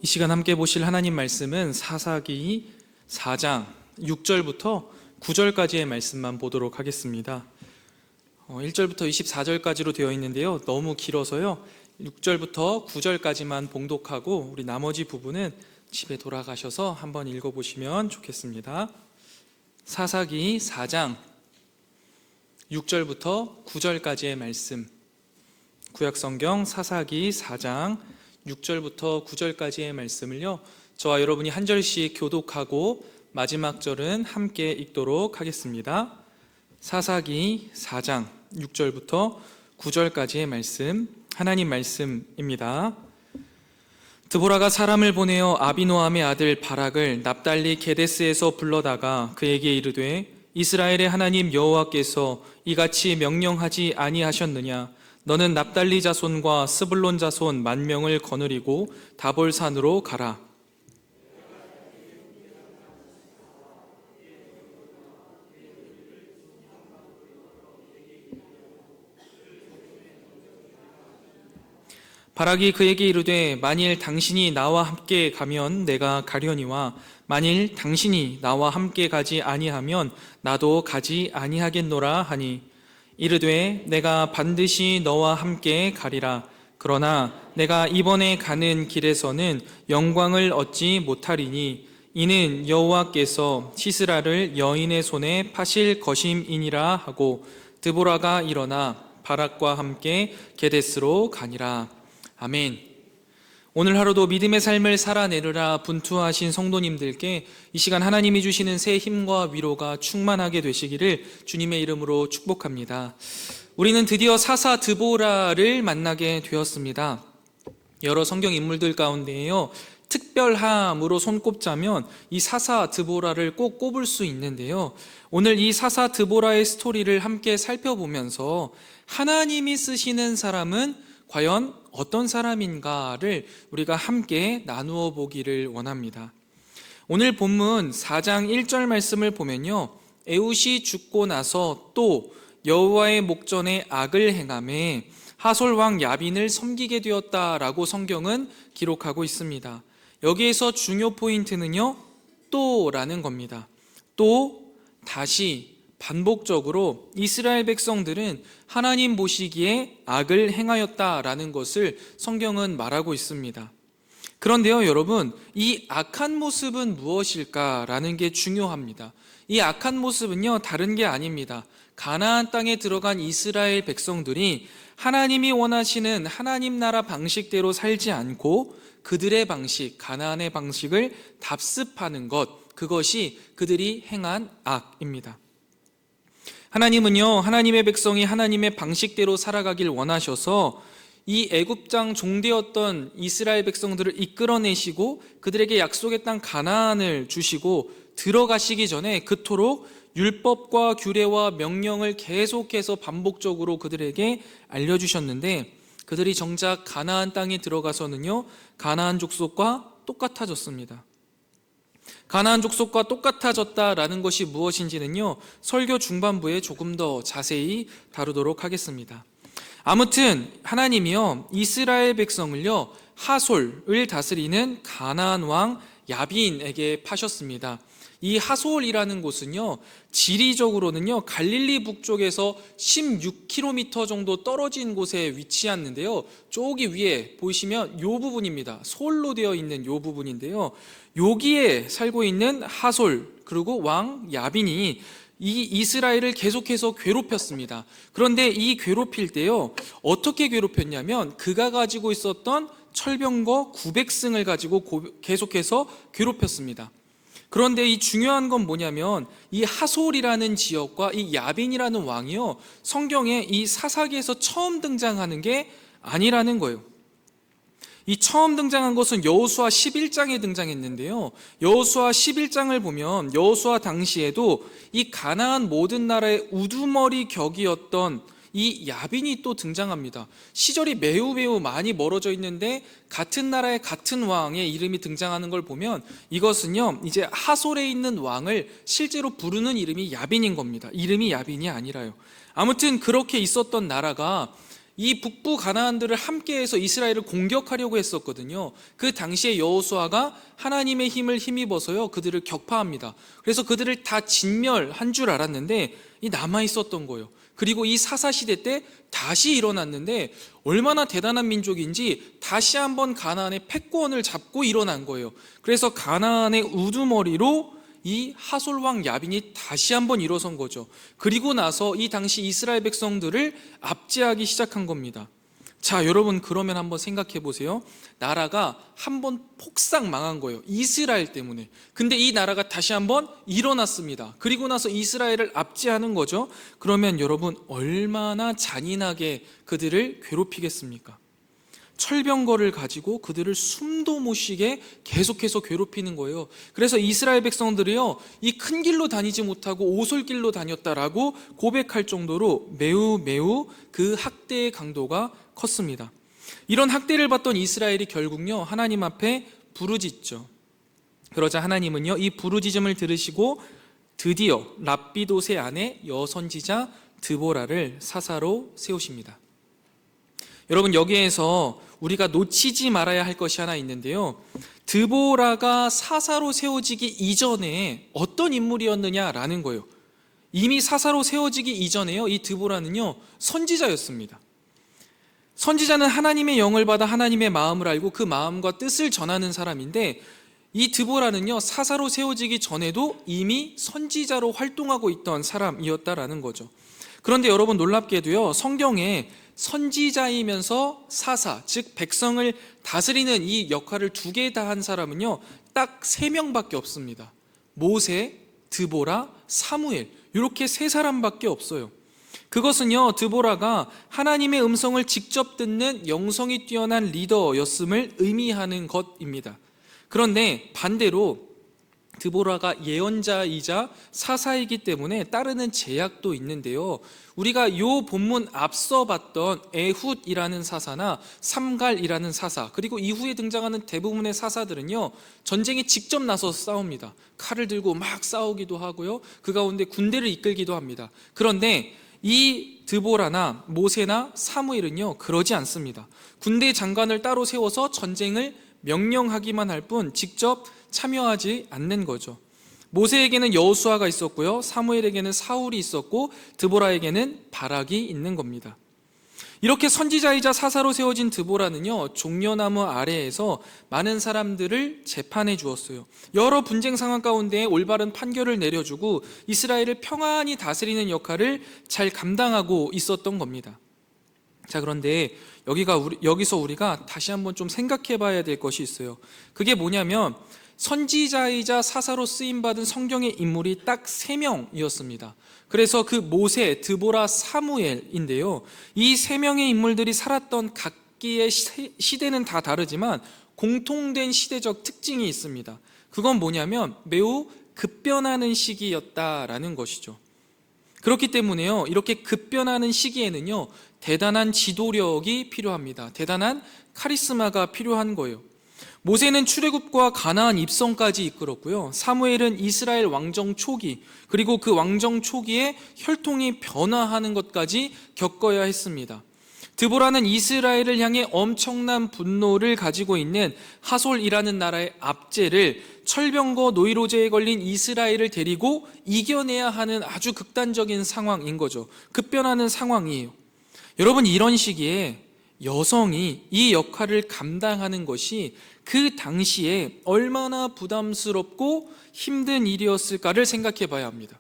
시간 함께 보실 하나님 말씀은 사사기 4장 6절부터 9절까지의 말씀만 보도록 하겠습니다. 1절부터 24절까지로 되어 있는데요, 너무 길어서요 6절부터 9절까지만 봉독하고 우리 나머지 부분은 집에 돌아가셔서 한번 읽어보시면 좋겠습니다. 사사기 4장 6절부터 9절까지의 말씀, 구약성경 사사기 4장 6절부터 9절까지의 말씀을요, 저와 여러분이 한 절씩 교독하고 마지막 절은 함께 읽도록 하겠습니다. 사사기 4장 6절부터 9절까지의 말씀, 하나님 말씀입니다. 드보라가 사람을 보내어 아비노함의 아들 바락을 납달리 게데스에서 불러다가 그에게 이르되, 이스라엘의 하나님 여호와께서 이같이 명령하지 아니하셨느냐? 너는 납달리 자손과 스불론 자손 10,000명을 거느리고 다볼산으로 가라. 바락이 그에게 이르되, 만일 당신이 나와 함께 가면 내가 가려니와 만일 당신이 나와 함께 가지 아니하면 나도 가지 아니하겠노라 하니, 이르되 내가 반드시 너와 함께 가리라. 그러나 내가 이번에 가는 길에서는 영광을 얻지 못하리니 이는 여호와께서 시스라를 여인의 손에 파실 것임이니라 하고, 드보라가 일어나 바락과 함께 게데스로 가니라. 아멘. 오늘 하루도 믿음의 삶을 살아내느라 분투하신 성도님들께 이 시간 하나님이 주시는 새 힘과 위로가 충만하게 되시기를 주님의 이름으로 축복합니다. 우리는 드디어 사사 드보라를 만나게 되었습니다. 여러 성경 인물들 가운데에요, 특별함으로 손꼽자면 이 사사 드보라를 꼭 꼽을 수 있는데요, 오늘 이 사사 드보라의 스토리를 함께 살펴보면서 하나님이 쓰시는 사람은 과연 어떤 사람인가를 우리가 함께 나누어 보기를 원합니다. 오늘 본문 4장 1절 말씀을 보면요, 에훗이 죽고 나서 또 여호와의 목전에 악을 행하매 하솔 왕 야빈을 섬기게 되었다라고 성경은 기록하고 있습니다. 여기에서 중요 포인트는요, 또라는 겁니다. 또, 다시, 반복적으로 이스라엘 백성들은 하나님 보시기에 악을 행하였다라는 것을 성경은 말하고 있습니다. 그런데요, 여러분, 이 악한 모습은 무엇일까라는 게 중요합니다. 이 악한 모습은요, 다른 게 아닙니다. 가나안 땅에 들어간 이스라엘 백성들이 하나님이 원하시는 하나님 나라 방식대로 살지 않고 그들의 방식, 가나안의 방식을 답습하는 것, 그것이 그들이 행한 악입니다. 하나님은요, 하나님의 백성이 하나님의 방식대로 살아가길 원하셔서 이 애굽장 종되었던 이스라엘 백성들을 이끌어내시고 그들에게 약속의 땅 가나안을 주시고 들어가시기 전에 그토록 율법과 규례와 명령을 계속해서 반복적으로 그들에게 알려주셨는데, 그들이 정작 가나안 땅에 들어가서는요, 가나안 족속과 똑같아졌습니다. 가나안 족속과 똑같아졌다라는 것이 무엇인지는요, 설교 중반부에 조금 더 자세히 다루도록 하겠습니다. 아무튼 하나님이요, 이스라엘 백성을요, 하솔을 다스리는 가나안 왕 야빈에게 파셨습니다. 이 하솔이라는 곳은요, 지리적으로는요, 갈릴리 북쪽에서 16km 정도 떨어진 곳에 위치했는데요, 저기 위에 보이시면 요 부분입니다. 솔로 되어 있는 요 부분인데요, 여기에 살고 있는 하솔, 그리고 왕 야빈이 이 이스라엘을 계속해서 괴롭혔습니다. 그런데 이 괴롭힐 때요, 어떻게 괴롭혔냐면 그가 가지고 있었던 철병거 900승을 가지고 계속해서 괴롭혔습니다. 그런데 이 중요한 건 뭐냐면 이 하솔이라는 지역과 이 야빈이라는 왕이요, 성경에 이 사사기에서 처음 등장하는 게 아니라는 거예요. 이 처음 등장한 것은 여호수아 11장에 등장했는데요, 여호수아 11장을 보면 여호수아 당시에도 이 가나안 모든 나라의 우두머리 격이었던 이 야빈이 또 등장합니다. 시절이 매우 많이 멀어져 있는데 같은 나라의 같은 왕의 이름이 등장하는 걸 보면 이것은요, 이제 하솔에 있는 왕을 실제로 부르는 이름이 야빈인 겁니다. 이름이 야빈이 아니라요. 아무튼 그렇게 있었던 나라가 이 북부 가나안들을 함께해서 이스라엘을 공격하려고 했었거든요. 그 당시에 여호수아가 하나님의 힘을 힘입어서요 그들을 격파합니다. 그래서 그들을 다 진멸한 줄 알았는데 이 남아 있었던 거예요. 그리고 이 사사 시대 때 다시 일어났는데 얼마나 대단한 민족인지 다시 한번 가나안의 패권을 잡고 일어난 거예요. 그래서 가나안의 우두머리로 이 하솔 왕 야빈이 다시 한번 일어선 거죠. 그리고 나서 이 당시 이스라엘 백성들을 압제하기 시작한 겁니다. 자, 여러분 그러면 한번 생각해 보세요. 나라가 한번 폭삭 망한 거예요. 이스라엘 때문에. 근데 이 나라가 다시 한번 일어났습니다. 그리고 나서 이스라엘을 압제하는 거죠. 그러면 여러분 얼마나 잔인하게 그들을 괴롭히겠습니까? 철병거를 가지고 그들을 숨도 못 쉬게 계속해서 괴롭히는 거예요. 그래서 이스라엘 백성들이요 이 큰 길로 다니지 못하고 오솔길로 다녔다라고 고백할 정도로 매우 그 학대의 강도가 컸습니다. 이런 학대를 받던 이스라엘이 결국요 하나님 앞에 부르짖죠. 그러자 하나님은요 이 부르짖음을 들으시고 드디어 랍비돗의 아내 여선지자 드보라를 사사로 세우십니다. 여러분 여기에서 우리가 놓치지 말아야 할 것이 하나 있는데요, 드보라가 사사로 세워지기 이전에 어떤 인물이었느냐라는 거예요. 이미 사사로 세워지기 이전에요 이 드보라는요 선지자였습니다. 선지자는 하나님의 영을 받아 하나님의 마음을 알고 그 마음과 뜻을 전하는 사람인데, 이 드보라는요 사사로 세워지기 전에도 이미 선지자로 활동하고 있던 사람이었다라는 거죠. 그런데 여러분 놀랍게도요 성경에 선지자이면서 사사, 즉 백성을 다스리는 이 역할을 두 개 다 한 사람은요 딱 3명밖에 없습니다. 모세, 드보라, 사무엘, 이렇게 3사람밖에 없어요. 그것은요 드보라가 하나님의 음성을 직접 듣는 영성이 뛰어난 리더였음을 의미하는 것입니다. 그런데 반대로 드보라가 예언자이자 사사이기 때문에 따르는 제약도 있는데요, 우리가 이 본문 앞서 봤던 에훗이라는 사사나 삼갈이라는 사사, 그리고 이후에 등장하는 대부분의 사사들은요 전쟁에 직접 나서서 싸웁니다. 칼을 들고 막 싸우기도 하고요, 그 가운데 군대를 이끌기도 합니다. 그런데 이 드보라나 모세나 사무엘은요 그러지 않습니다. 군대 장관을 따로 세워서 전쟁을 명령하기만 할 뿐 직접 참여하지 않는 거죠. 모세에게는 여호수아가 있었고요, 사무엘에게는 사울이 있었고, 드보라에게는 바락이 있는 겁니다. 이렇게 선지자이자 사사로 세워진 드보라는요 종려나무 아래에서 많은 사람들을 재판해 주었어요. 여러 분쟁 상황 가운데 올바른 판결을 내려주고 이스라엘을 평안히 다스리는 역할을 잘 감당하고 있었던 겁니다. 자, 그런데 여기서 우리가 다시 한번 좀 생각해 봐야 될 것이 있어요. 그게 뭐냐면 선지자이자 사사로 쓰임받은 성경의 인물이 딱 3명이었습니다. 그래서 그 모세, 드보라, 사무엘인데요, 이 3명의 인물들이 살았던 각기의 시대는 다 다르지만 공통된 시대적 특징이 있습니다. 그건 뭐냐면 매우 급변하는 시기였다라는 것이죠. 그렇기 때문에요 이렇게 급변하는 시기에는요 대단한 지도력이 필요합니다. 대단한 카리스마가 필요한 거예요. 모세는 출애굽과 가나안 입성까지 이끌었고요, 사무엘은 이스라엘 왕정 초기, 그리고 그 왕정 초기에 혈통이 변화하는 것까지 겪어야 했습니다. 드보라는 이스라엘을 향해 엄청난 분노를 가지고 있는 하솔이라는 나라의 압제를 철병거 노이로제에 걸린 이스라엘을 데리고 이겨내야 하는 아주 극단적인 상황인 거죠. 급변하는 상황이에요. 여러분 이런 시기에 여성이 이 역할을 감당하는 것이 그 당시에 얼마나 부담스럽고 힘든 일이었을까를 생각해 봐야 합니다.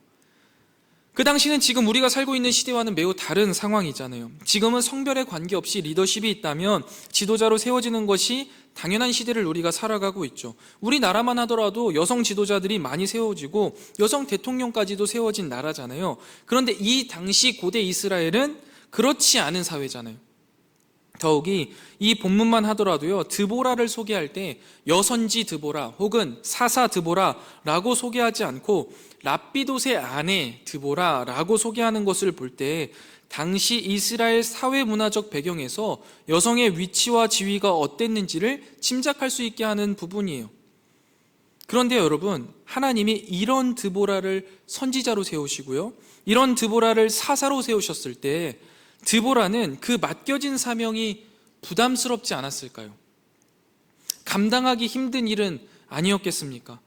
그 당시는 지금 우리가 살고 있는 시대와는 매우 다른 상황이잖아요. 지금은 성별에 관계없이 리더십이 있다면 지도자로 세워지는 것이 당연한 시대를 우리가 살아가고 있죠. 우리나라만 하더라도 여성 지도자들이 많이 세워지고 여성 대통령까지도 세워진 나라잖아요. 그런데 이 당시 고대 이스라엘은 그렇지 않은 사회잖아요. 더욱이 이 본문만 하더라도요 드보라를 소개할 때 여선지 드보라 혹은 사사 드보라라고 소개하지 않고 랍비돗의 아내 드보라라고 소개하는 것을 볼 때 당시 이스라엘 사회 문화적 배경에서 여성의 위치와 지위가 어땠는지를 짐작할 수 있게 하는 부분이에요. 그런데 여러분 하나님이 이런 드보라를 선지자로 세우시고요 이런 드보라를 사사로 세우셨을 때 드보라는 그 맡겨진 사명이 부담스럽지 않았을까요? 감당하기 힘든 일은 아니었겠습니까?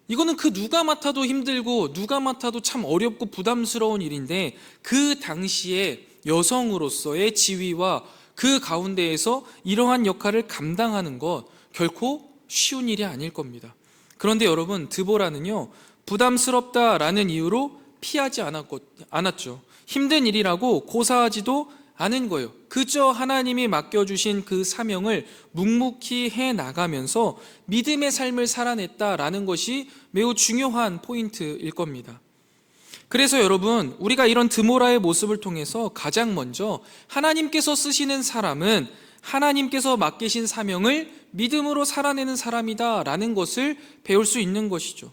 이거는 그 누가 맡아도 힘들고 누가 맡아도 참 어렵고 부담스러운 일인데, 그 당시에 여성으로서의 지위와 그 가운데에서 이러한 역할을 감당하는 것 결코 쉬운 일이 아닐 겁니다. 그런데 여러분, 드보라는요, 부담스럽다라는 이유로 피하지 않았죠. 힘든 일이라고 고사하지도 않은 거예요. 그저 하나님이 맡겨주신 그 사명을 묵묵히 해나가면서 믿음의 삶을 살아냈다라는 것이 매우 중요한 포인트일 겁니다. 그래서 여러분, 우리가 이런 드보라의 모습을 통해서 가장 먼저 하나님께서 쓰시는 사람은 하나님께서 맡기신 사명을 믿음으로 살아내는 사람이다라는 것을 배울 수 있는 것이죠.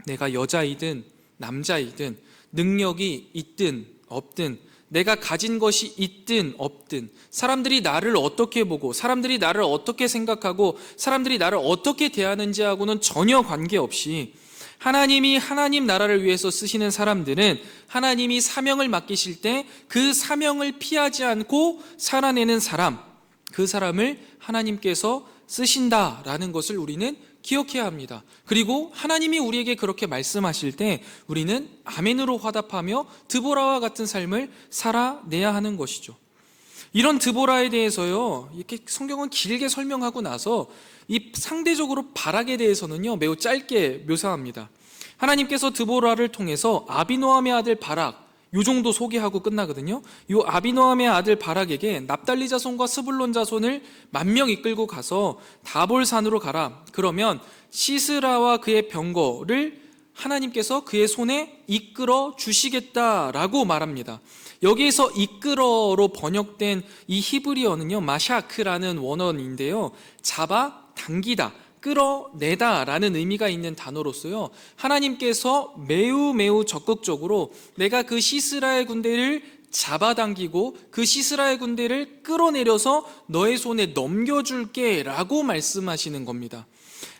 내가 여자이든 남자이든 능력이 있든 없든, 내가 가진 것이 있든 없든, 사람들이 나를 어떻게 보고 사람들이 나를 어떻게 생각하고 사람들이 나를 어떻게 대하는지하고는 전혀 관계없이 하나님이 하나님 나라를 위해서 쓰시는 사람들은 하나님이 사명을 맡기실 때 그 사명을 피하지 않고 살아내는 사람, 그 사람을 하나님께서 쓰신다라는 것을 우리는 기억해야 합니다. 그리고 하나님이 우리에게 그렇게 말씀하실 때 우리는 아멘으로 화답하며 드보라와 같은 삶을 살아내야 하는 것이죠. 이런 드보라에 대해서요, 이렇게 성경은 길게 설명하고 나서 이 상대적으로 바락에 대해서는요, 매우 짧게 묘사합니다. 하나님께서 드보라를 통해서 아비노함의 아들 바락, 요 정도 소개하고 끝나거든요. 요 아비노함의 아들 바락에게 납달리 자손과 스불론 자손을 10,000명 이끌고 가서 다볼산으로 가라. 그러면 시스라와 그의 병거를 하나님께서 그의 손에 이끌어 주시겠다라고 말합니다. 여기에서 이끌어로 번역된 이 히브리어는요, 마샤크라는 원어인데요, 잡아 당기다, 끌어내다 라는 의미가 있는 단어로서요, 하나님께서 매우 적극적으로 내가 그 시스라의 군대를 잡아당기고 그 시스라의 군대를 끌어내려서 너의 손에 넘겨줄게 라고 말씀하시는 겁니다.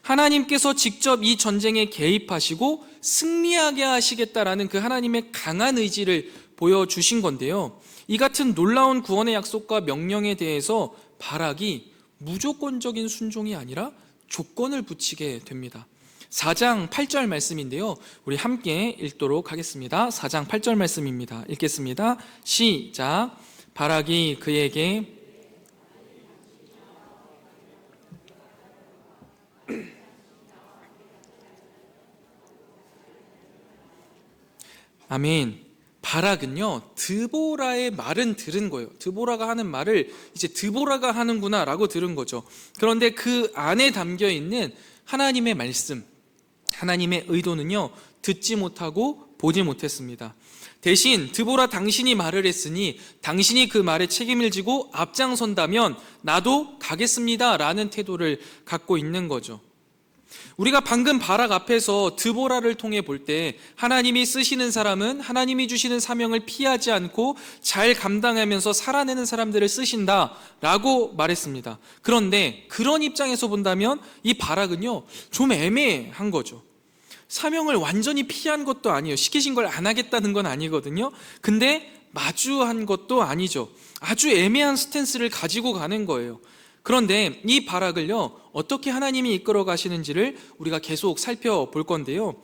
하나님께서 직접 이 전쟁에 개입하시고 승리하게 하시겠다라는 그 하나님의 강한 의지를 보여주신 건데요, 이 같은 놀라운 구원의 약속과 명령에 대해서 바락이 무조건적인 순종이 아니라 조건을 붙이게 됩니다. 4장 8절 말씀인데요, 우리 함께 읽도록 하겠습니다. 4장 8절 말씀입니다. 읽겠습니다. 시작. 바락이 그에게 아멘. 바락은요, 드보라의 말은 들은 거예요. 드보라가 하는 말을 이제 드보라가 하는구나 라고 들은 거죠. 그런데 그 안에 담겨 있는 하나님의 말씀, 하나님의 의도는요, 듣지 못하고 보지 못했습니다. 대신 드보라, 당신이 말을 했으니 당신이 그 말에 책임을 지고 앞장선다면 나도 가겠습니다 라는 태도를 갖고 있는 거죠. 우리가 방금 바락 앞에서 드보라를 통해 볼 때 하나님이 쓰시는 사람은 하나님이 주시는 사명을 피하지 않고 잘 감당하면서 살아내는 사람들을 쓰신다라고 말했습니다. 그런데 그런 입장에서 본다면 이 바락은요, 좀 애매한 거죠. 사명을 완전히 피한 것도 아니에요. 시키신 걸 안 하겠다는 건 아니거든요. 근데 마주한 것도 아니죠. 아주 애매한 스탠스를 가지고 가는 거예요. 그런데 이 바락을요, 어떻게 하나님이 이끌어 가시는지를 우리가 계속 살펴볼 건데요,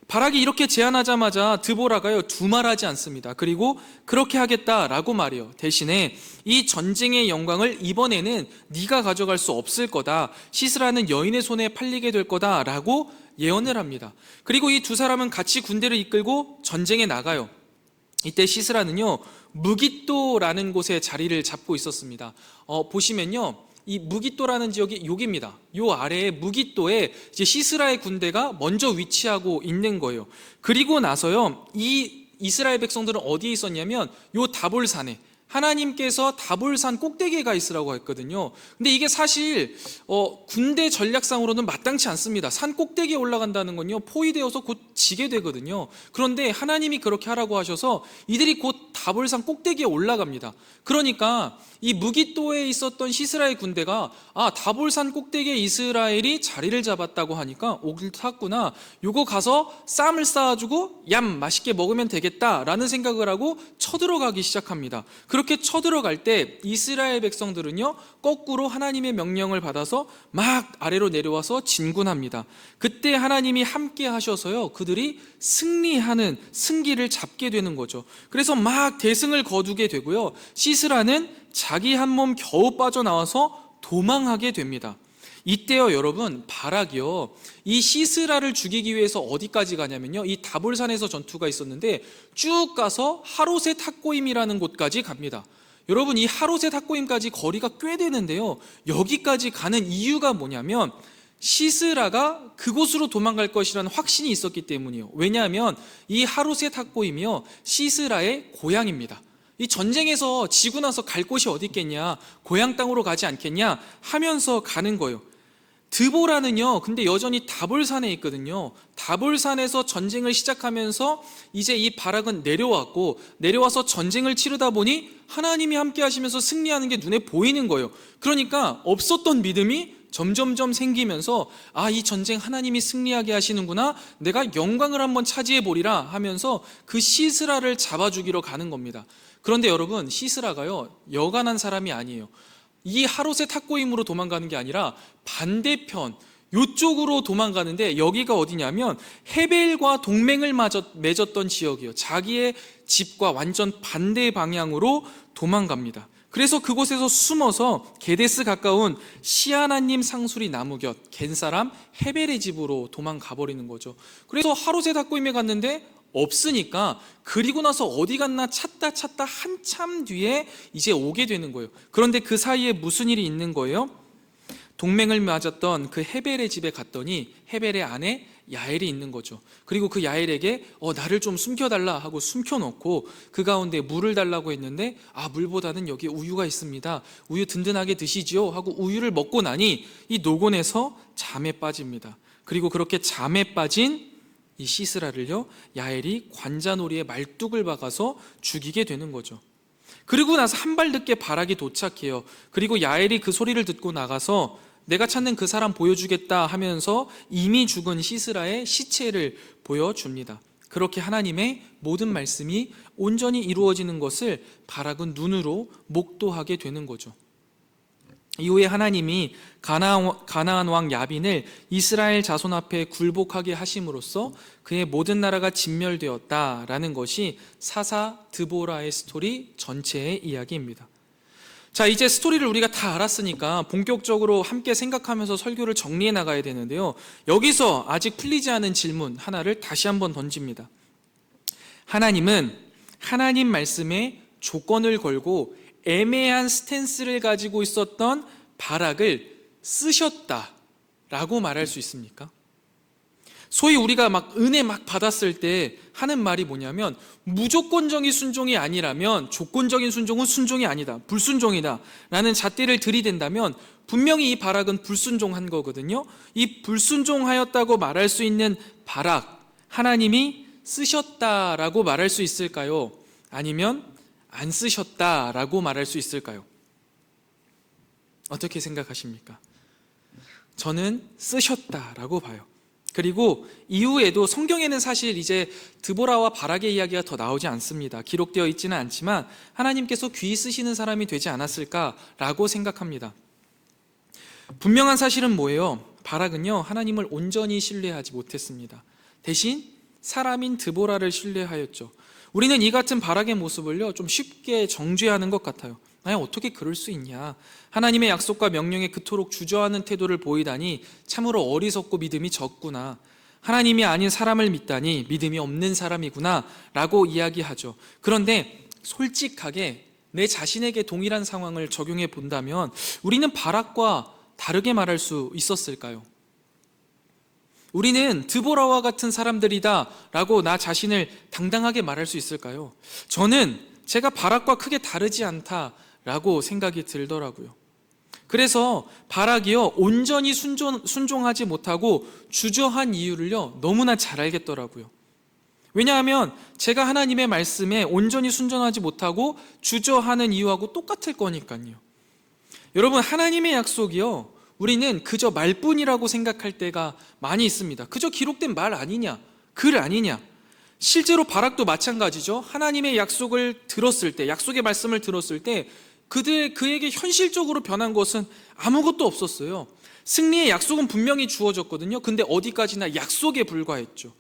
바락이 이렇게 제안하자마자 드보라가요, 두말하지 않습니다. 그리고 그렇게 하겠다라고 말해요. 대신에 이 전쟁의 영광을 이번에는 네가 가져갈 수 없을 거다, 시스라는 여인의 손에 팔리게 될 거다라고 예언을 합니다. 그리고 이 두 사람은 같이 군대를 이끌고 전쟁에 나가요. 이때 시스라는요, 무깃도라는 곳에 자리를 잡고 있었습니다. 보시면요, 이 무깃도라는 지역이 여기입니다. 요 아래에 무깃도에 이제 시스라의 군대가 먼저 위치하고 있는 거예요. 그리고 나서요, 이 이스라엘 백성들은 어디에 있었냐면 요 다볼산에, 하나님께서 다볼산 꼭대기에 가 있으라고 했거든요. 근데 이게 사실 군대 전략상으로는 마땅치 않습니다. 산 꼭대기에 올라간다는 건요, 포위되어서 곧 지게 되거든요. 그런데 하나님이 그렇게 하라고 하셔서 이들이 곧 다볼산 꼭대기에 올라갑니다. 그러니까 이 무깃도에 있었던 시스라의 군대가 다볼산 꼭대기에 이스라엘이 자리를 잡았다고 하니까 옳았구나, 요거 가서 쌈을 쌓아주고 얌 맛있게 먹으면 되겠다라는 생각을 하고 쳐들어가기 시작합니다. 그렇게 쳐들어갈 때 이스라엘 백성들은요, 거꾸로 하나님의 명령을 받아서 막 아래로 내려와서 진군합니다. 그때 하나님이 함께 하셔서요, 그들이 승리하는 승기를 잡게 되는 거죠. 그래서 막 대승을 거두게 되고요, 시스라는 자기 한 몸 겨우 빠져나와서 도망하게 됩니다. 이때요, 여러분, 바락이요, 이 시스라를 죽이기 위해서 어디까지 가냐면요, 이 다볼산에서 전투가 있었는데 쭉 가서 하롯의 탁고임이라는 곳까지 갑니다. 여러분, 이 하롯의 탁고임까지 거리가 꽤 되는데요, 여기까지 가는 이유가 뭐냐면 시스라가 그곳으로 도망갈 것이라는 확신이 있었기 때문이에요. 왜냐하면 이 하롯의 탁고임이요, 시스라의 고향입니다. 이 전쟁에서 지고 나서 갈 곳이 어디 있겠냐, 고향 땅으로 가지 않겠냐 하면서 가는 거예요. 드보라는요, 근데 여전히 다볼산에 있거든요. 다볼산에서 전쟁을 시작하면서 이제 이 바락은 내려와서 전쟁을 치르다 보니 하나님이 함께 하시면서 승리하는 게 눈에 보이는 거예요. 그러니까 없었던 믿음이 점점점 생기면서 이 전쟁 하나님이 승리하게 하시는구나, 내가 영광을 한번 차지해 보리라 하면서 그 시스라를 잡아 죽이러 가는 겁니다. 그런데 여러분, 시스라가요, 여간한 사람이 아니에요. 이 하롯의 탁고임으로 도망가는 게 아니라 반대편 요쪽으로 도망가는데, 여기가 어디냐면 헤벨과 동맹을 맺었던 지역이에요. 자기의 집과 완전 반대 방향으로 도망갑니다. 그래서 그곳에서 숨어서 게데스 가까운 시아나님 상수리 나무 곁 겐사람 헤벨의 집으로 도망가 버리는 거죠. 그래서 하롯의 탁고임에 갔는데 없으니까, 그리고 나서 어디 갔나 찾다 한참 뒤에 이제 오게 되는 거예요. 그런데 그 사이에 무슨 일이 있는 거예요? 동맹을 맺었던 그 헤벨의 집에 갔더니 헤벨의 아내 야엘이 있는 거죠. 그리고 그 야엘에게 나를 좀 숨겨달라 하고 숨겨놓고 그 가운데 물을 달라고 했는데, 물보다는 여기 우유가 있습니다, 우유 든든하게 드시지요 하고 우유를 먹고 나니 이 노곤에서 잠에 빠집니다. 그리고 그렇게 잠에 빠진 이 시스라를요, 야엘이 관자놀이에 말뚝을 박아서 죽이게 되는 거죠. 그리고 나서 한 발 늦게 바락이 도착해요. 그리고 야엘이 그 소리를 듣고 나가서 내가 찾는 그 사람 보여주겠다 하면서 이미 죽은 시스라의 시체를 보여줍니다. 그렇게 하나님의 모든 말씀이 온전히 이루어지는 것을 바락은 눈으로 목도하게 되는 거죠. 이후에 하나님이 가나안 왕 야빈을 이스라엘 자손 앞에 굴복하게 하심으로써 그의 모든 나라가 진멸되었다라는 것이 사사 드보라의 스토리 전체의 이야기입니다. 자, 이제 스토리를 우리가 다 알았으니까 본격적으로 함께 생각하면서 설교를 정리해 나가야 되는데요, 여기서 아직 풀리지 않은 질문 하나를 다시 한번 던집니다. 하나님은 하나님 말씀에 조건을 걸고 애매한 스탠스를 가지고 있었던 바락을 쓰셨다라고 말할 수 있습니까? 소위 우리가 은혜 받았을 때 하는 말이 뭐냐면, 무조건적인 순종이 아니라면 조건적인 순종은 순종이 아니다, 불순종이다 라는 잣대를 들이댄다면 분명히 이 바락은 불순종한 거거든요. 이 불순종하였다고 말할 수 있는 바락, 하나님이 쓰셨다라고 말할 수 있을까요? 아니면 안 쓰셨다라고 말할 수 있을까요? 어떻게 생각하십니까? 저는 쓰셨다라고 봐요. 그리고 이후에도 성경에는 사실 이제 드보라와 바락의 이야기가 더 나오지 않습니다. 기록되어 있지는 않지만 하나님께서 귀히 쓰시는 사람이 되지 않았을까라고 생각합니다. 분명한 사실은 뭐예요? 바락은요, 하나님을 온전히 신뢰하지 못했습니다. 대신 사람인 드보라를 신뢰하였죠. 우리는 이 같은 바락의 모습을요, 좀 쉽게 정죄하는 것 같아요. 어떻게 그럴 수 있냐, 하나님의 약속과 명령에 그토록 주저하는 태도를 보이다니 참으로 어리석고 믿음이 적구나, 하나님이 아닌 사람을 믿다니 믿음이 없는 사람이구나 라고 이야기하죠. 그런데 솔직하게 내 자신에게 동일한 상황을 적용해 본다면 우리는 바락과 다르게 말할 수 있었을까요? 우리는 드보라와 같은 사람들이다 라고 나 자신을 당당하게 말할 수 있을까요? 저는 제가 바락과 크게 다르지 않다라고 생각이 들더라고요. 그래서 바락이요, 온전히 순종하지 못하고 주저한 이유를요 너무나 잘 알겠더라고요. 왜냐하면 제가 하나님의 말씀에 온전히 순종하지 못하고 주저하는 이유하고 똑같을 거니까요. 여러분, 하나님의 약속이요, 우리는 그저 말뿐이라고 생각할 때가 많이 있습니다. 그저 기록된 말 아니냐, 글 아니냐. 실제로 바락도 마찬가지죠. 하나님의 약속을 들었을 때, 약속의 말씀을 들었을 때 그에게 현실적으로 변한 것은 아무것도 없었어요. 승리의 약속은 분명히 주어졌거든요. 근데 어디까지나 약속에 불과했죠.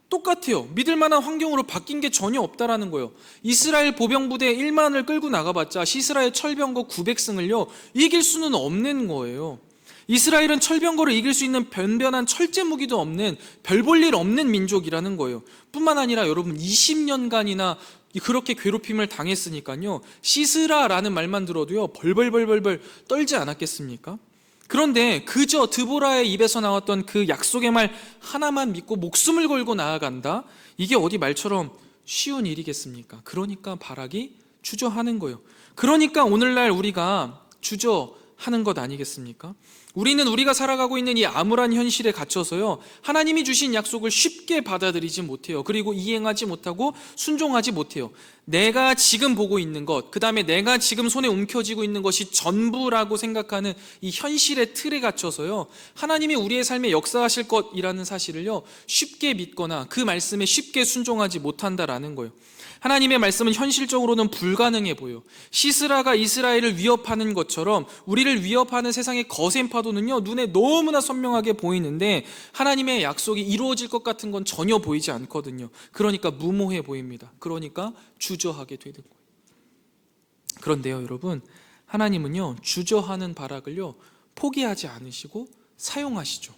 똑같아요. 믿을 만한 환경으로 바뀐 게 전혀 없다라는 거예요. 이스라엘 보병부대 1만을 끌고 나가봤자 시스라의 철병거 900승을요 이길 수는 없는 거예요. 이스라엘은 철병거를 이길 수 있는 변변한 철제 무기도 없는, 별 볼 일 없는 민족이라는 거예요. 뿐만 아니라 여러분, 20년간이나 그렇게 괴롭힘을 당했으니까요, 시스라라는 말만 들어도요 벌벌벌벌 떨지 않았겠습니까? 그런데 그저 드보라의 입에서 나왔던 그 약속의 말 하나만 믿고 목숨을 걸고 나아간다? 이게 어디 말처럼 쉬운 일이겠습니까? 그러니까 바락이 주저하는 거예요. 그러니까 오늘날 우리가 주저하는 것 아니겠습니까? 우리는 우리가 살아가고 있는 이 암울한 현실에 갇혀서요 하나님이 주신 약속을 쉽게 받아들이지 못해요. 그리고 이행하지 못하고 순종하지 못해요. 내가 지금 보고 있는 것, 그 다음에 내가 지금 손에 움켜쥐고 있는 것이 전부라고 생각하는 이 현실의 틀에 갇혀서요 하나님이 우리의 삶에 역사하실 것이라는 사실을요 쉽게 믿거나 그 말씀에 쉽게 순종하지 못한다라는 거예요. 하나님의 말씀은 현실적으로는 불가능해 보여. 시스라가 이스라엘을 위협하는 것처럼 우리를 위협하는 세상의 거센 파도는요 눈에 너무나 선명하게 보이는데 하나님의 약속이 이루어질 것 같은 건 전혀 보이지 않거든요. 그러니까 무모해 보입니다. 그러니까 주저하게 되는 거예요. 그런데요 여러분, 하나님은요 주저하는 바락을요 포기하지 않으시고 사용하시죠.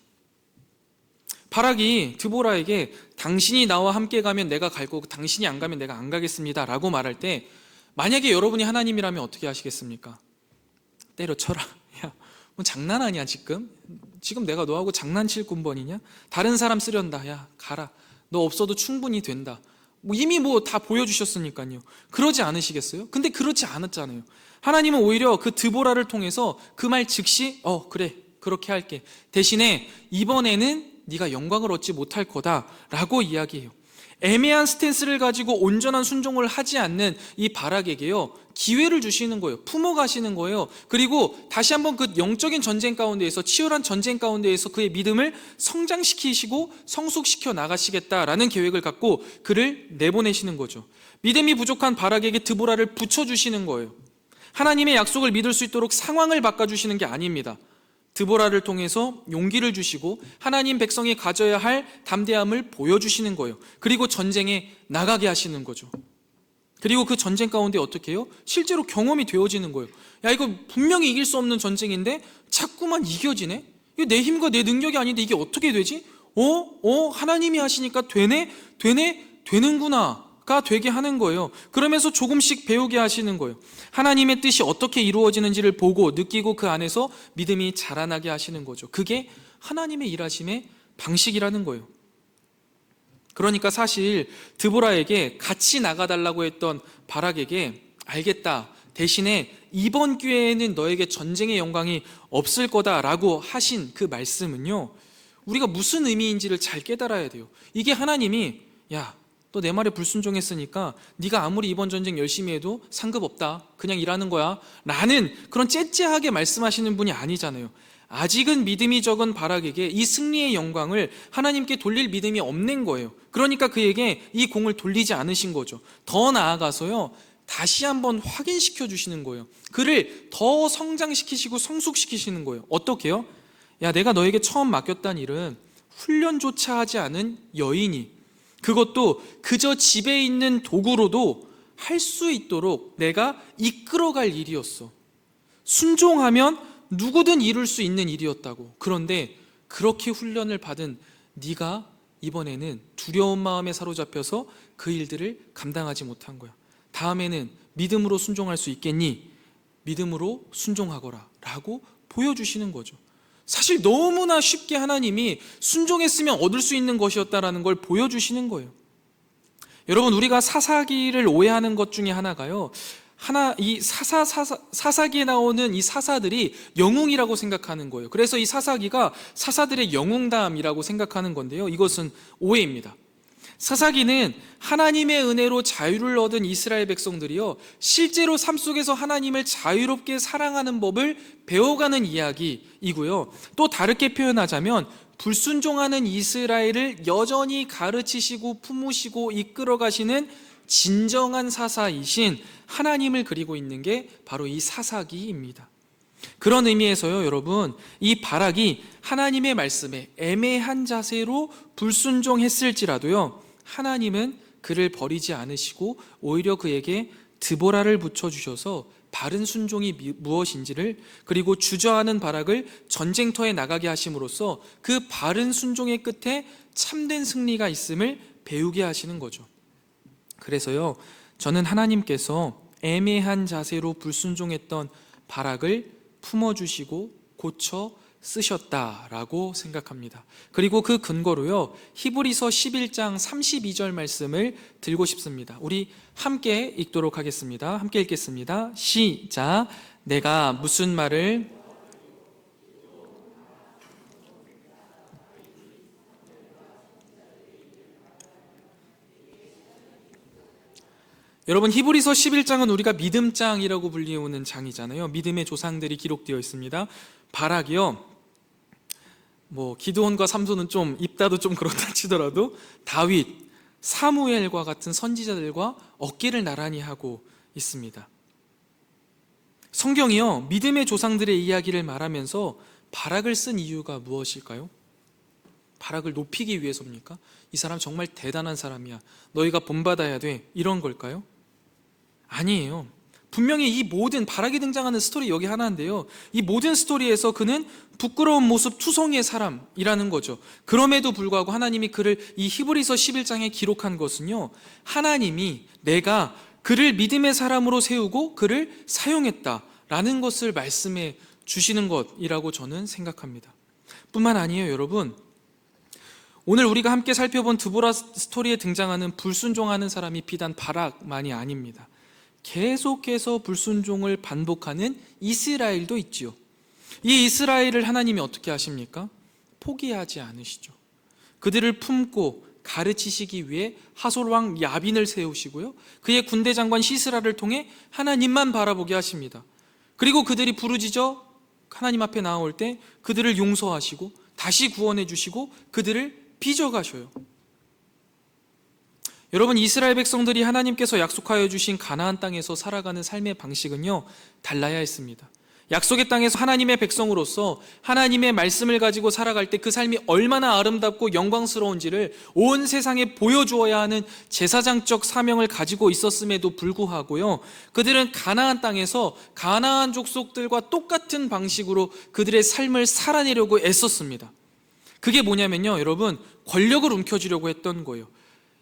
바락이 드보라에게 당신이 나와 함께 가면 내가 갈 거고 당신이 안 가면 내가 안 가겠습니다 라고 말할 때, 만약에 여러분이 하나님이라면 어떻게 하시겠습니까? 때려쳐라. 야, 뭐 장난 아니야 지금 내가 너하고 장난칠 군번이냐? 다른 사람 쓰련다. 야, 가라. 너 없어도 충분히 된다. 이미 다 보여주셨으니까요. 그러지 않으시겠어요? 근데 그렇지 않았잖아요. 하나님은 오히려 그 드보라를 통해서 그 말 즉시 그래, 그렇게 할게. 대신에 이번에는 네가 영광을 얻지 못할 거다라고 이야기해요. 애매한 스탠스를 가지고 온전한 순종을 하지 않는 이 바락에게요 기회를 주시는 거예요. 품어가시는 거예요. 그리고 다시 한번 그 영적인 전쟁 가운데에서, 치열한 전쟁 가운데에서 그의 믿음을 성장시키시고 성숙시켜 나가시겠다라는 계획을 갖고 그를 내보내시는 거죠. 믿음이 부족한 바락에게 드보라를 붙여주시는 거예요. 하나님의 약속을 믿을 수 있도록 상황을 바꿔주시는 게 아닙니다. 드보라를 통해서 용기를 주시고 하나님 백성이 가져야 할 담대함을 보여주시는 거예요. 그리고 전쟁에 나가게 하시는 거죠. 그리고 그 전쟁 가운데 어떻게 해요? 실제로 경험이 되어지는 거예요. 야, 이거 분명히 이길 수 없는 전쟁인데 자꾸만 이겨지네? 이거 내 힘과 내 능력이 아닌데 이게 어떻게 되지? 하나님이 하시니까 되는구나 가 되게 하는 거예요. 그러면서 조금씩 배우게 하시는 거예요. 하나님의 뜻이 어떻게 이루어지는지를 보고 느끼고 그 안에서 믿음이 자라나게 하시는 거죠. 그게 하나님의 일하심의 방식이라는 거예요. 그러니까 사실 드보라에게 같이 나가달라고 했던 바락에게 알겠다, 대신에 이번 기회에는 너에게 전쟁의 영광이 없을 거다라고 하신 그 말씀은요 우리가 무슨 의미인지를 잘 깨달아야 돼요. 이게 하나님이 야, 너 내 말에 불순종했으니까 네가 아무리 이번 전쟁 열심히 해도 상급 없다, 그냥 일하는 거야 라는 그런 째째하게 말씀하시는 분이 아니잖아요. 아직은 믿음이 적은 바락에게 이 승리의 영광을 하나님께 돌릴 믿음이 없는 거예요. 그러니까 그에게 이 공을 돌리지 않으신 거죠. 더 나아가서요 다시 한번 확인시켜 주시는 거예요. 그를 더 성장시키시고 성숙시키시는 거예요. 어떻게요? 야, 내가 너에게 처음 맡겼단 일은 훈련조차 하지 않은 여인이, 그것도 그저 집에 있는 도구로도 할 수 있도록 내가 이끌어갈 일이었어. 순종하면 누구든 이룰 수 있는 일이었다고. 그런데 그렇게 훈련을 받은 네가 이번에는 두려운 마음에 사로잡혀서 그 일들을 감당하지 못한 거야. 다음에는 믿음으로 순종할 수 있겠니? 믿음으로 순종하거라 라고 보여주시는 거죠. 사실 너무나 쉽게 하나님이 순종했으면 얻을 수 있는 것이었다라는 걸 보여주시는 거예요. 여러분, 우리가 사사기를 오해하는 것 중에 하나가요, 이 사사기에 나오는 이 사사들이 영웅이라고 생각하는 거예요. 그래서 이 사사기가 사사들의 영웅담이라고 생각하는 건데요, 이것은 오해입니다. 사사기는 하나님의 은혜로 자유를 얻은 이스라엘 백성들이요, 실제로 삶 속에서 하나님을 자유롭게 사랑하는 법을 배워가는 이야기이고요, 또 다르게 표현하자면 불순종하는 이스라엘을 여전히 가르치시고 품으시고 이끌어 가시는 진정한 사사이신 하나님을 그리고 있는 게 바로 이 사사기입니다. 그런 의미에서요, 여러분, 이 바락이 하나님의 말씀에 애매한 자세로 불순종했을지라도요, 하나님은 그를 버리지 않으시고 오히려 그에게 드보라를 붙여주셔서 바른 순종이 무엇인지를, 그리고 주저하는 바락을 전쟁터에 나가게 하심으로써 그 바른 순종의 끝에 참된 승리가 있음을 배우게 하시는 거죠. 그래서요, 저는 하나님께서 애매한 자세로 불순종했던 바락을 품어주시고 고쳐 쓰셨다라고 생각합니다. 그리고 그 근거로요, 히브리서 11장 32절 말씀을 들고 싶습니다. 우리 함께 읽도록 하겠습니다. 함께 읽겠습니다. 시작. 내가 무슨 말을 여러분, 히브리서 11장은 우리가 믿음장이라고 불리우는 장이잖아요. 믿음의 조상들이 기록되어 있습니다. 바락이요, 기드온과 삼손은 좀 입다도 좀 그렇다 치더라도 다윗, 사무엘과 같은 선지자들과 어깨를 나란히 하고 있습니다. 성경이요, 믿음의 조상들의 이야기를 말하면서 바락을 쓴 이유가 무엇일까요? 바락을 높이기 위해서입니까? 이 사람 정말 대단한 사람이야, 너희가 본받아야 돼, 이런 걸까요? 아니에요. 분명히 이 모든 바락이 등장하는 스토리 여기 하나인데요, 이 모든 스토리에서 그는 부끄러운 모습 투성이의 사람이라는 거죠. 그럼에도 불구하고 하나님이 그를 이 히브리서 11장에 기록한 것은요, 하나님이 내가 그를 믿음의 사람으로 세우고 그를 사용했다라는 것을 말씀해 주시는 것이라고 저는 생각합니다. 뿐만 아니에요, 여러분, 오늘 우리가 함께 살펴본 드보라 스토리에 등장하는 불순종하는 사람이 비단 바락만이 아닙니다. 계속해서 불순종을 반복하는 이스라엘도 있지요. 이 이스라엘을 하나님이 어떻게 하십니까? 포기하지 않으시죠. 그들을 품고 가르치시기 위해 하솔왕 야빈을 세우시고요, 그의 군대 장관 시스라를 통해 하나님만 바라보게 하십니다. 그리고 그들이 부르짖어 하나님 앞에 나올 때 그들을 용서하시고 다시 구원해 주시고 그들을 빚어가셔요. 여러분, 이스라엘 백성들이 하나님께서 약속하여 주신 가나안 땅에서 살아가는 삶의 방식은요, 달라야 했습니다. 약속의 땅에서 하나님의 백성으로서 하나님의 말씀을 가지고 살아갈 때 그 삶이 얼마나 아름답고 영광스러운지를 온 세상에 보여주어야 하는 제사장적 사명을 가지고 있었음에도 불구하고요, 그들은 가나안 땅에서 가나안 족속들과 똑같은 방식으로 그들의 삶을 살아내려고 애썼습니다. 그게 뭐냐면요, 여러분, 권력을 움켜쥐려고 했던 거예요.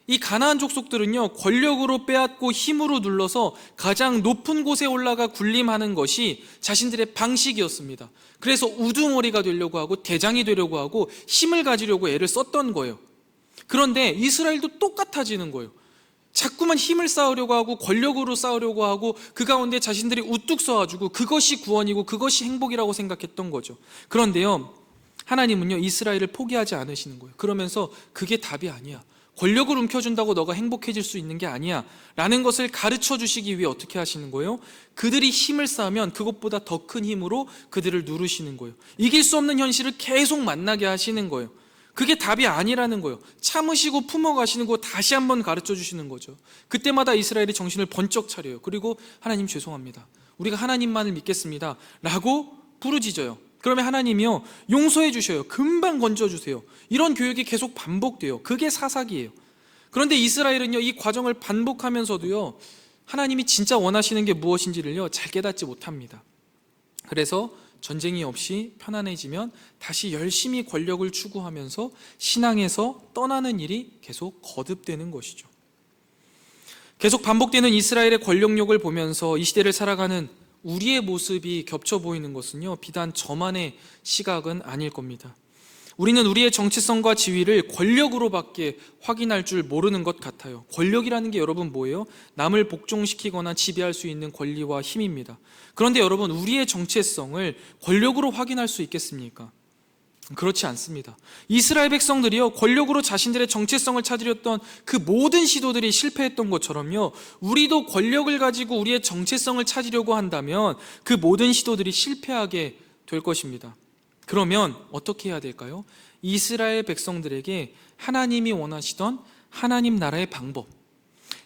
이 가나안 족속들은요, 권력으로 빼앗고 힘으로 눌러서 가장 높은 곳에 올라가 군림하는 것이 자신들의 방식이었습니다. 그래서 우두머리가 되려고 하고 대장이 되려고 하고 힘을 가지려고 애를 썼던 거예요. 그런데 이스라엘도 똑같아지는 거예요. 자꾸만 힘을 쌓으려고 하고 권력으로 쌓으려고 하고 그 가운데 자신들이 우뚝 서가지고 그것이 구원이고 그것이 행복이라고 생각했던 거죠. 그런데요, 하나님은요, 이스라엘을 포기하지 않으시는 거예요. 그러면서 그게 답이 아니야, 권력을 움켜준다고 너가 행복해질 수 있는 게 아니야 라는 것을 가르쳐 주시기 위해 어떻게 하시는 거예요? 그들이 힘을 쌓으면 그것보다 더 큰 힘으로 그들을 누르시는 거예요. 이길 수 없는 현실을 계속 만나게 하시는 거예요. 그게 답이 아니라는 거예요. 참으시고 품어가시는 거 다시 한번 가르쳐 주시는 거죠. 그때마다 이스라엘이 정신을 번쩍 차려요. 그리고 하나님 죄송합니다, 우리가 하나님만을 믿겠습니다 라고 부르짖어요. 그러면 하나님이요, 용서해 주셔요. 금방 건져주세요. 이런 교육이 계속 반복돼요. 그게 사사기예요. 그런데 이스라엘은요, 이 과정을 반복하면서도요, 하나님이 진짜 원하시는 게 무엇인지를요, 잘 깨닫지 못합니다. 그래서 전쟁이 없이 편안해지면 다시 열심히 권력을 추구하면서 신앙에서 떠나는 일이 계속 거듭되는 것이죠. 계속 반복되는 이스라엘의 권력욕을 보면서 이 시대를 살아가는 우리의 모습이 겹쳐 보이는 것은요, 비단 저만의 시각은 아닐 겁니다. 우리는 우리의 정체성과 지위를 권력으로밖에 확인할 줄 모르는 것 같아요. 권력이라는 게 여러분 뭐예요? 남을 복종시키거나 지배할 수 있는 권리와 힘입니다. 그런데 여러분, 우리의 정체성을 권력으로 확인할 수 있겠습니까? 그렇지 않습니다. 이스라엘 백성들이요, 권력으로 자신들의 정체성을 찾으려던 그 모든 시도들이 실패했던 것처럼요, 우리도 권력을 가지고 우리의 정체성을 찾으려고 한다면 그 모든 시도들이 실패하게 될 것입니다. 그러면 어떻게 해야 될까요? 이스라엘 백성들에게 하나님이 원하시던 하나님 나라의 방법,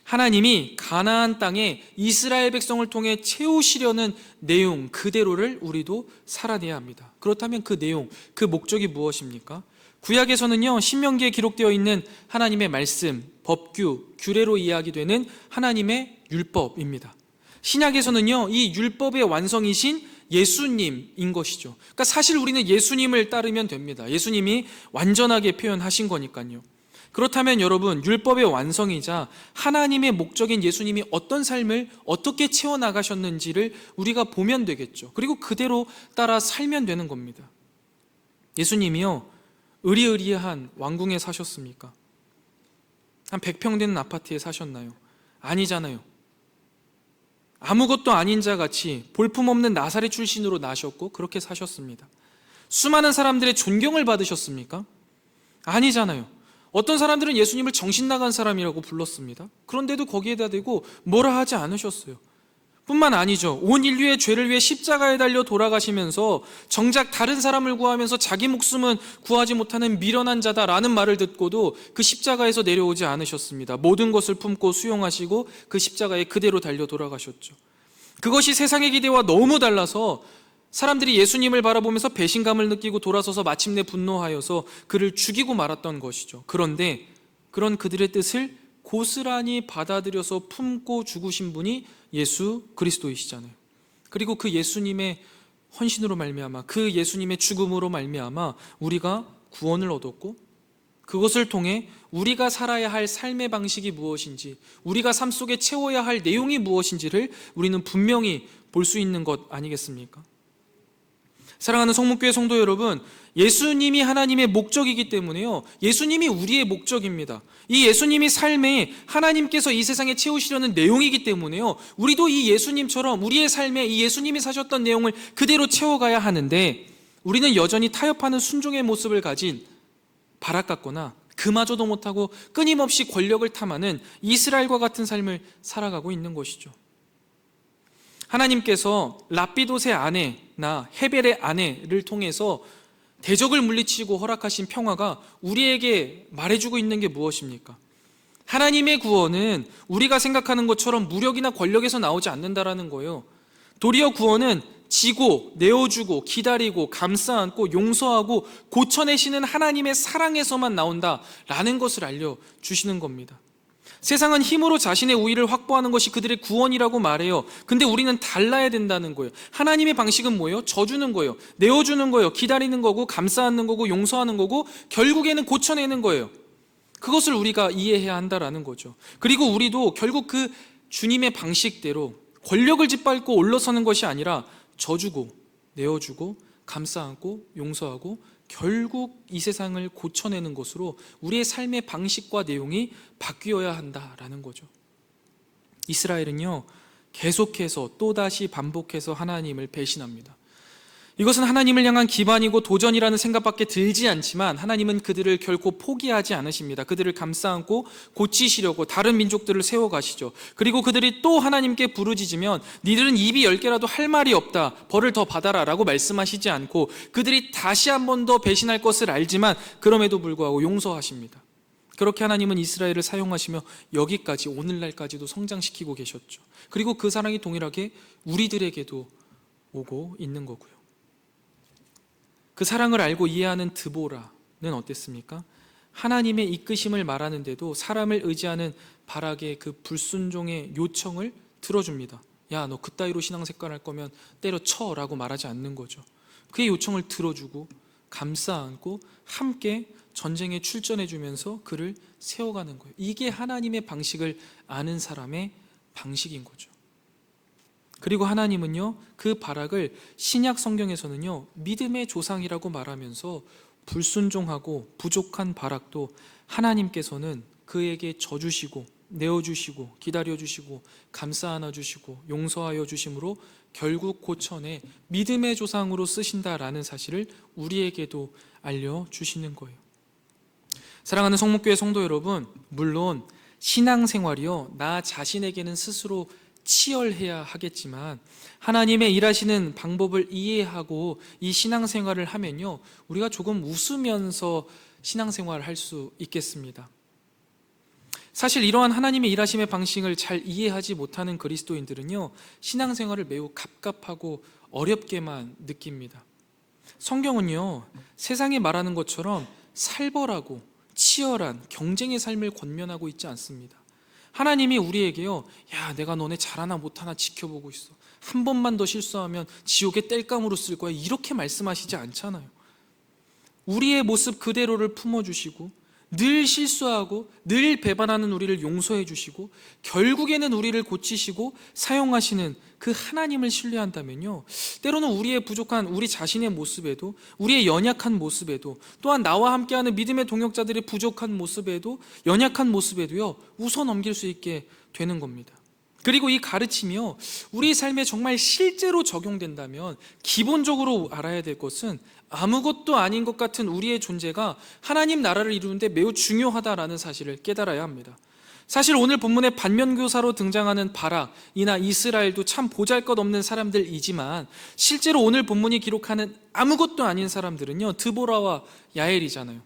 하나님이 가나안 땅에 이스라엘 백성을 통해 채우시려는 내용 그대로를 우리도 살아내야 합니다. 그렇다면 그 내용, 그 목적이 무엇입니까? 구약에서는요, 신명기에 기록되어 있는 하나님의 말씀, 법규, 규례로 이야기되는 하나님의 율법입니다. 신약에서는요, 이 율법의 완성이신 예수님인 것이죠. 그러니까 사실 우리는 예수님을 따르면 됩니다. 예수님이 완전하게 표현하신 거니까요. 그렇다면 여러분, 율법의 완성이자 하나님의 목적인 예수님이 어떤 삶을 어떻게 채워나가셨는지를 우리가 보면 되겠죠. 그리고 그대로 따라 살면 되는 겁니다. 예수님이요, 으리으리한 왕궁에 사셨습니까? 한 100평 되는 아파트에 사셨나요? 아니잖아요. 아무것도 아닌 자 같이 볼품없는 나사렛 출신으로 나셨고 그렇게 사셨습니다. 수많은 사람들의 존경을 받으셨습니까? 아니잖아요. 어떤 사람들은 예수님을 정신 나간 사람이라고 불렀습니다. 그런데도 거기에다 대고 뭐라 하지 않으셨어요. 뿐만 아니죠, 온 인류의 죄를 위해 십자가에 달려 돌아가시면서 정작 다른 사람을 구하면서 자기 목숨은 구하지 못하는 미련한 자다라는 말을 듣고도 그 십자가에서 내려오지 않으셨습니다. 모든 것을 품고 수용하시고 그 십자가에 그대로 달려 돌아가셨죠. 그것이 세상의 기대와 너무 달라서 사람들이 예수님을 바라보면서 배신감을 느끼고 돌아서서 마침내 분노하여서 그를 죽이고 말았던 것이죠. 그런데 그런 그들의 뜻을 고스란히 받아들여서 품고 죽으신 분이 예수 그리스도이시잖아요. 그리고 그 예수님의 헌신으로 말미암아, 그 예수님의 죽음으로 말미암아 우리가 구원을 얻었고, 그것을 통해 우리가 살아야 할 삶의 방식이 무엇인지, 우리가 삶 속에 채워야 할 내용이 무엇인지를 우리는 분명히 볼 수 있는 것 아니겠습니까? 사랑하는 성목교회 성도 여러분, 예수님이 하나님의 목적이기 때문에요, 예수님이 우리의 목적입니다. 이 예수님이 삶에 하나님께서 이 세상에 채우시려는 내용이기 때문에요, 우리도 이 예수님처럼 우리의 삶에 이 예수님이 사셨던 내용을 그대로 채워가야 하는데, 우리는 여전히 타협하는 순종의 모습을 가진 바락같거나 그마저도 못하고 끊임없이 권력을 탐하는 이스라엘과 같은 삶을 살아가고 있는 것이죠. 하나님께서 랍비돗의 아내나 헤벨의 아내를 통해서 대적을 물리치고 허락하신 평화가 우리에게 말해주고 있는 게 무엇입니까? 하나님의 구원은 우리가 생각하는 것처럼 무력이나 권력에서 나오지 않는다라는 거예요. 도리어 구원은 지고, 내어주고, 기다리고, 감싸안고, 용서하고, 고쳐내시는 하나님의 사랑에서만 나온다라는 것을 알려주시는 겁니다. 세상은 힘으로 자신의 우위를 확보하는 것이 그들의 구원이라고 말해요. 근데 우리는 달라야 된다는 거예요. 하나님의 방식은 뭐예요? 져주는 거예요. 내어주는 거예요. 기다리는 거고, 감싸안는 거고, 용서하는 거고, 결국에는 고쳐내는 거예요. 그것을 우리가 이해해야 한다라는 거죠. 그리고 우리도 결국 그 주님의 방식대로 권력을 짓밟고 올라서는 것이 아니라 져주고, 내어주고, 감싸안고, 용서하고, 결국 이 세상을 고쳐내는 것으로 우리의 삶의 방식과 내용이 바뀌어야 한다라는 거죠. 이스라엘은요, 계속해서 또다시 반복해서 하나님을 배신합니다. 이것은 하나님을 향한 기반이고 도전이라는 생각밖에 들지 않지만 하나님은 그들을 결코 포기하지 않으십니다. 그들을 감싸안고 고치시려고 다른 민족들을 세워가시죠. 그리고 그들이 또 하나님께 부르짖으면 니들은 입이 10개라도 할 말이 없다, 벌을 더 받아라 라고 말씀하시지 않고 그들이 다시 한 번 더 배신할 것을 알지만 그럼에도 불구하고 용서하십니다. 그렇게 하나님은 이스라엘을 사용하시며 여기까지, 오늘날까지도 성장시키고 계셨죠. 그리고 그 사랑이 동일하게 우리들에게도 오고 있는 거고요. 그 사랑을 알고 이해하는 드보라는 어땠습니까? 하나님의 이끄심을 말하는데도 사람을 의지하는 바락의 그 불순종의 요청을 들어줍니다. 야, 너 그따위로 신앙생활 할 거면 때려쳐 라고 말하지 않는 거죠. 그의 요청을 들어주고 감싸안고 함께 전쟁에 출전해주면서 그를 세워가는 거예요. 이게 하나님의 방식을 아는 사람의 방식인 거죠. 그리고 하나님은요, 그 바락을 신약 성경에서는요, 믿음의 조상이라고 말하면서 불순종하고 부족한 바락도 하나님께서는 그에게 져주시고 내어주시고 기다려주시고 감싸 안아주시고 용서하여 주심으로 결국 고천에 믿음의 조상으로 쓰신다라는 사실을 우리에게도 알려주시는 거예요. 사랑하는 성목교회 성도 여러분, 물론 신앙생활이요, 나 자신에게는 스스로 치열해야 하겠지만 하나님의 일하시는 방법을 이해하고 이 신앙생활을 하면요, 우리가 조금 웃으면서 신앙생활을 할 수 있겠습니다. 사실 이러한 하나님의 일하심의 방식을 잘 이해하지 못하는 그리스도인들은요, 신앙생활을 매우 갑갑하고 어렵게만 느낍니다. 성경은요, 세상이 말하는 것처럼 살벌하고 치열한 경쟁의 삶을 권면하고 있지 않습니다. 하나님이 우리에게요, 야, 내가 너네 잘하나 못하나 지켜보고 있어. 한 번만 더 실수하면 지옥의 땔감으로 쓸 거야. 이렇게 말씀하시지 않잖아요. 우리의 모습 그대로를 품어주시고 늘 실수하고 늘 배반하는 우리를 용서해 주시고 결국에는 우리를 고치시고 사용하시는 그 하나님을 신뢰한다면요, 때로는 우리의 부족한 우리 자신의 모습에도, 우리의 연약한 모습에도, 또한 나와 함께하는 믿음의 동역자들의 부족한 모습에도, 연약한 모습에도요, 웃어 넘길 수 있게 되는 겁니다. 그리고 이 가르침이요, 우리 삶에 정말 실제로 적용된다면 기본적으로 알아야 될 것은 아무것도 아닌 것 같은 우리의 존재가 하나님 나라를 이루는데 매우 중요하다라는 사실을 깨달아야 합니다. 사실 오늘 본문의 반면교사로 등장하는 바락이나 이스라엘도 참 보잘것없는 사람들이지만 실제로 오늘 본문이 기록하는 아무것도 아닌 사람들은요, 드보라와 야엘이잖아요.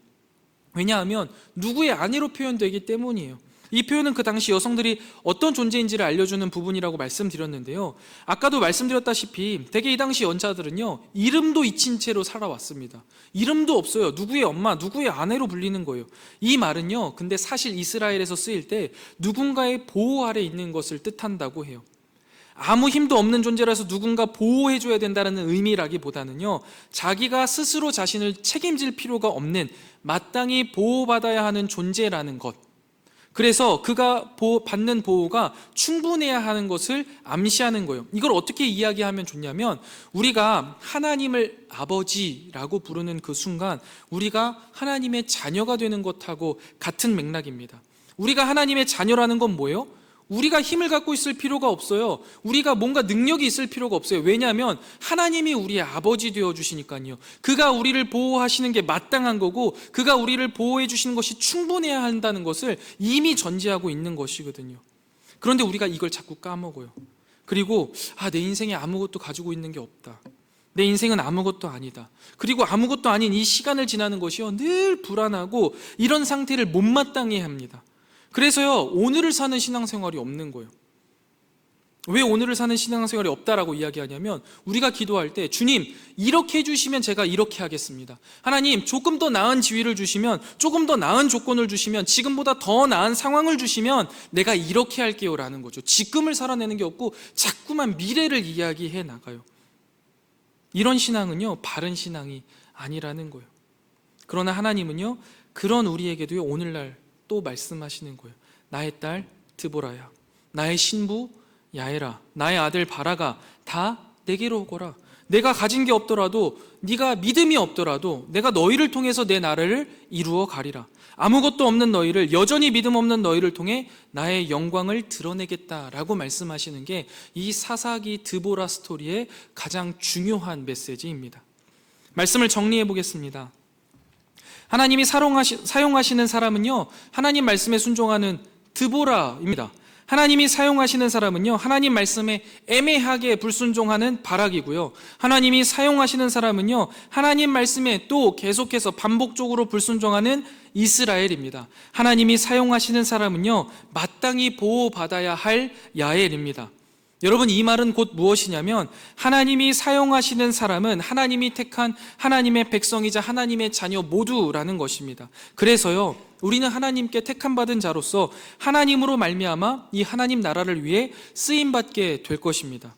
왜냐하면 누구의 아내로 표현되기 때문이에요. 이 표현은 그 당시 여성들이 어떤 존재인지를 알려주는 부분이라고 말씀드렸는데요, 아까도 말씀드렸다시피 대개 이 당시 연자들은요, 이름도 잊힌 채로 살아왔습니다. 이름도 없어요. 누구의 엄마, 누구의 아내로 불리는 거예요. 이 말은요, 근데 사실 이스라엘에서 쓰일 때 누군가의 보호 아래 있는 것을 뜻한다고 해요. 아무 힘도 없는 존재라서 누군가 보호해줘야 된다는 의미라기보다는요, 자기가 스스로 자신을 책임질 필요가 없는, 마땅히 보호받아야 하는 존재라는 것, 그래서 그가 받는 보호가 충분해야 하는 것을 암시하는 거예요. 이걸 어떻게 이야기하면 좋냐면, 우리가 하나님을 아버지라고 부르는 그 순간 우리가 하나님의 자녀가 되는 것하고 같은 맥락입니다. 우리가 하나님의 자녀라는 건 뭐예요? 우리가 힘을 갖고 있을 필요가 없어요. 우리가 뭔가 능력이 있을 필요가 없어요. 왜냐하면 하나님이 우리의 아버지 되어주시니까요. 그가 우리를 보호하시는 게 마땅한 거고, 그가 우리를 보호해 주시는 것이 충분해야 한다는 것을 이미 전제하고 있는 것이거든요. 그런데 우리가 이걸 자꾸 까먹어요. 그리고 내 인생에 아무것도 가지고 있는 게 없다, 내 인생은 아무것도 아니다, 그리고 아무것도 아닌 이 시간을 지나는 것이요, 늘 불안하고 이런 상태를 못마땅해 합니다. 그래서요, 오늘을 사는 신앙생활이 없는 거예요. 왜 오늘을 사는 신앙생활이 없다라고 이야기하냐면, 우리가 기도할 때 주님 이렇게 해주시면 제가 이렇게 하겠습니다, 하나님 조금 더 나은 지위를 주시면, 조금 더 나은 조건을 주시면, 지금보다 더 나은 상황을 주시면 내가 이렇게 할게요 라는 거죠. 지금을 살아내는 게 없고 자꾸만 미래를 이야기해 나가요. 이런 신앙은요, 바른 신앙이 아니라는 거예요. 그러나 하나님은요, 그런 우리에게도요, 오늘날 또 말씀하시는 거예요. 나의 딸 드보라야, 나의 신부 야엘아, 나의 아들 바라가 다 내게로 오거라. 내가 가진 게 없더라도, 네가 믿음이 없더라도 내가 너희를 통해서 내 나라를 이루어 가리라. 아무것도 없는 너희를, 여전히 믿음 없는 너희를 통해 나의 영광을 드러내겠다라고 말씀하시는 게 이 사사기 드보라 스토리의 가장 중요한 메시지입니다. 말씀을 정리해 보겠습니다. 하나님이 사용하시는 사람은요, 하나님 말씀에 순종하는 드보라입니다. 하나님이 사용하시는 사람은요, 하나님 말씀에 애매하게 불순종하는 바락이고요, 하나님이 사용하시는 사람은요, 하나님 말씀에 또 계속해서 반복적으로 불순종하는 이스라엘입니다. 하나님이 사용하시는 사람은요, 마땅히 보호받아야 할 야엘입니다. 여러분, 이 말은 곧 무엇이냐면, 하나님이 사용하시는 사람은 하나님이 택한 하나님의 백성이자 하나님의 자녀 모두라는 것입니다. 그래서요, 우리는 하나님께 택함받은 자로서 하나님으로 말미암아 이 하나님 나라를 위해 쓰임받게 될 것입니다.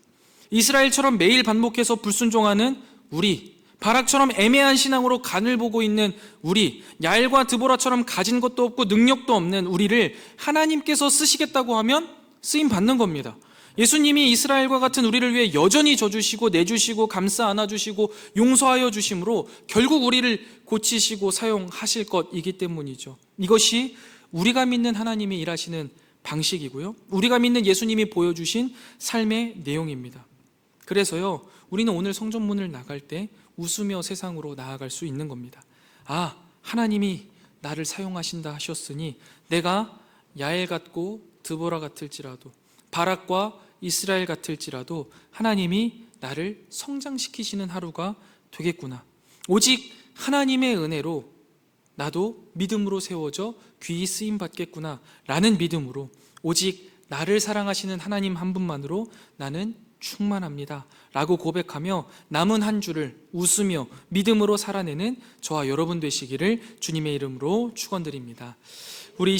이스라엘처럼 매일 반복해서 불순종하는 우리, 바락처럼 애매한 신앙으로 간을 보고 있는 우리, 야엘과 드보라처럼 가진 것도 없고 능력도 없는 우리를 하나님께서 쓰시겠다고 하면 쓰임받는 겁니다. 예수님이 이스라엘과 같은 우리를 위해 여전히 져주시고 내주시고 감싸 안아주시고 용서하여 주심으로 결국 우리를 고치시고 사용하실 것이기 때문이죠. 이것이 우리가 믿는 하나님이 일하시는 방식이고요, 우리가 믿는 예수님이 보여주신 삶의 내용입니다. 그래서요, 우리는 오늘 성전문을 나갈 때 웃으며 세상으로 나아갈 수 있는 겁니다. 아, 하나님이 나를 사용하신다 하셨으니 내가 야엘 같고 드보라 같을지라도, 바락과 이스라엘 같을지라도 하나님이 나를 성장시키시는 하루가 되겠구나. 오직 하나님의 은혜로 나도 믿음으로 세워져 귀히 쓰임 받겠구나 라는 믿음으로, 오직 나를 사랑하시는 하나님 한 분만으로 나는 충만합니다 라고 고백하며 남은 한 주를 웃으며 믿음으로 살아내는 저와 여러분 되시기를 주님의 이름으로 축원드립니다. 우리